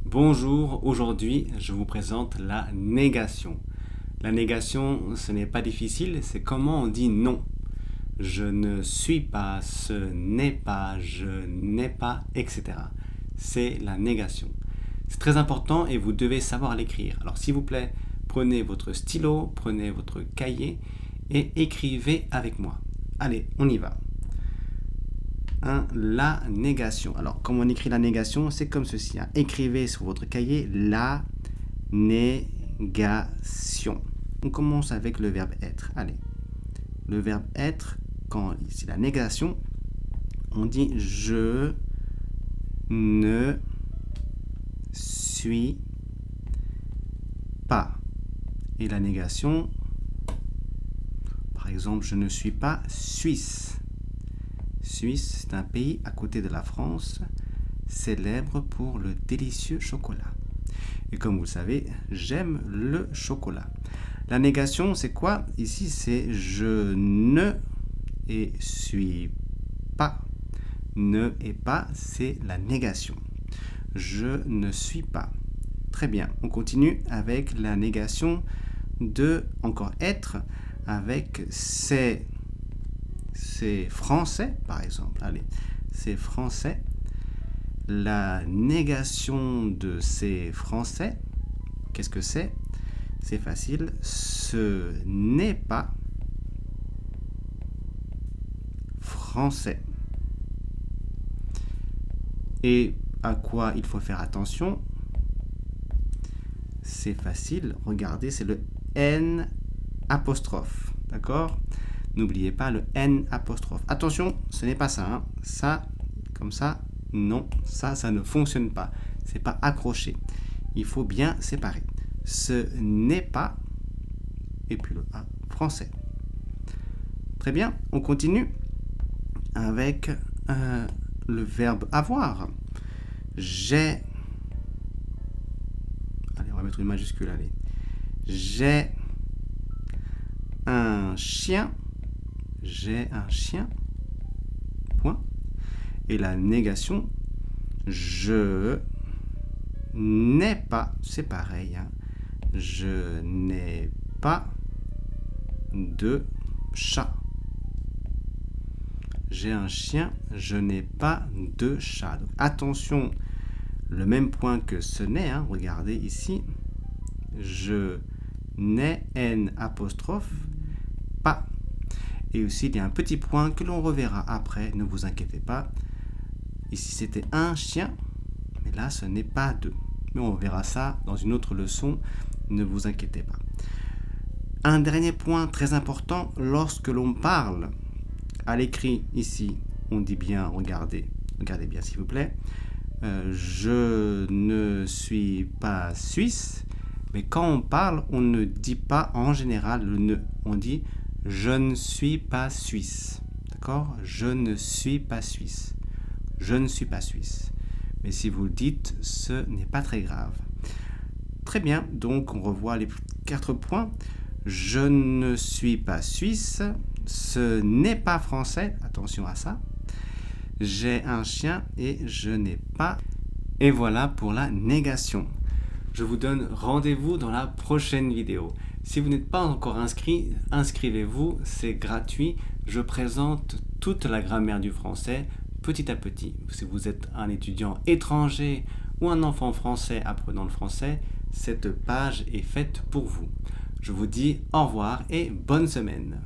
Bonjour, aujourd'hui je vous présente la négation. La négation, ce n'est pas difficile, c'est comment on dit non. Je ne suis pas, ce n'est pas, je n'ai pas, etc. C'est la négation. C'est très important et vous devez savoir l'écrire. Alors s'il vous plaît, prenez votre stylo, prenez votre cahier et écrivez avec moi. Allez, on y va. La négation. Alors, comment on écrit la négation? C'est comme ceci. Écrivez sur votre cahier la négation. On commence avec le verbe être. Allez. Le verbe être, quand ici la négation, on dit je ne suis pas. Et la négation, par exemple, je ne suis pas suisse. Suisse, c'est un pays à côté de la France, célèbre pour le délicieux chocolat. Et comme vous le savez, j'aime le chocolat. La négation, c'est quoi? Ici, c'est je ne et suis pas. Ne et pas, c'est la négation. Je ne suis pas. Très bien, on continue avec la négation de encore être avec c'est français, par exemple. Allez, c'est français. La négation de c'est français, qu'est-ce que c'est? C'est facile. Ce n'est pas français. Et à quoi il faut faire attention? C'est facile. Regardez, c'est le N apostrophe. D'accord? N'oubliez pas le N apostrophe. Attention, ce n'est pas ça. Ça, comme ça, non. Ça ne fonctionne pas. C'est pas accroché. Il faut bien séparer. Ce n'est pas, et puis le A français. Très bien, on continue avec le verbe avoir. J'ai. Allez, on va mettre une majuscule. Allez. J'ai un chien. J'ai un chien. Point. Et la négation, je n'ai pas. C'est pareil. Je n'ai pas de chat. J'ai un chien, je n'ai pas de chat. Donc, attention, le même point que ce n'est. Regardez ici. Je n'ai N apostrophe pas. Et aussi, il y a un petit point que l'on reverra après, ne vous inquiétez pas. Ici, c'était un chien, mais là, ce n'est pas deux. Mais on verra ça dans une autre leçon, ne vous inquiétez pas. Un dernier point très important, lorsque l'on parle, à l'écrit ici, on dit bien, regardez bien s'il vous plaît, je ne suis pas suisse, mais quand on parle, on ne dit pas en général le ne, on dit je ne suis pas suisse. D'accord? Je ne suis pas suisse. Je ne suis pas suisse. Mais si vous le dites, ce n'est pas très grave. Très bien, donc on revoit les 4 points. Je ne suis pas suisse. Ce n'est pas français. Attention à ça. J'ai un chien et je n'ai pas. Et voilà pour la négation. Je vous donne rendez-vous dans la prochaine vidéo. Si vous n'êtes pas encore inscrit, inscrivez-vous, c'est gratuit. Je présente toute la grammaire du français petit à petit. Si vous êtes un étudiant étranger ou un enfant français apprenant le français, cette page est faite pour vous. Je vous dis au revoir et bonne semaine.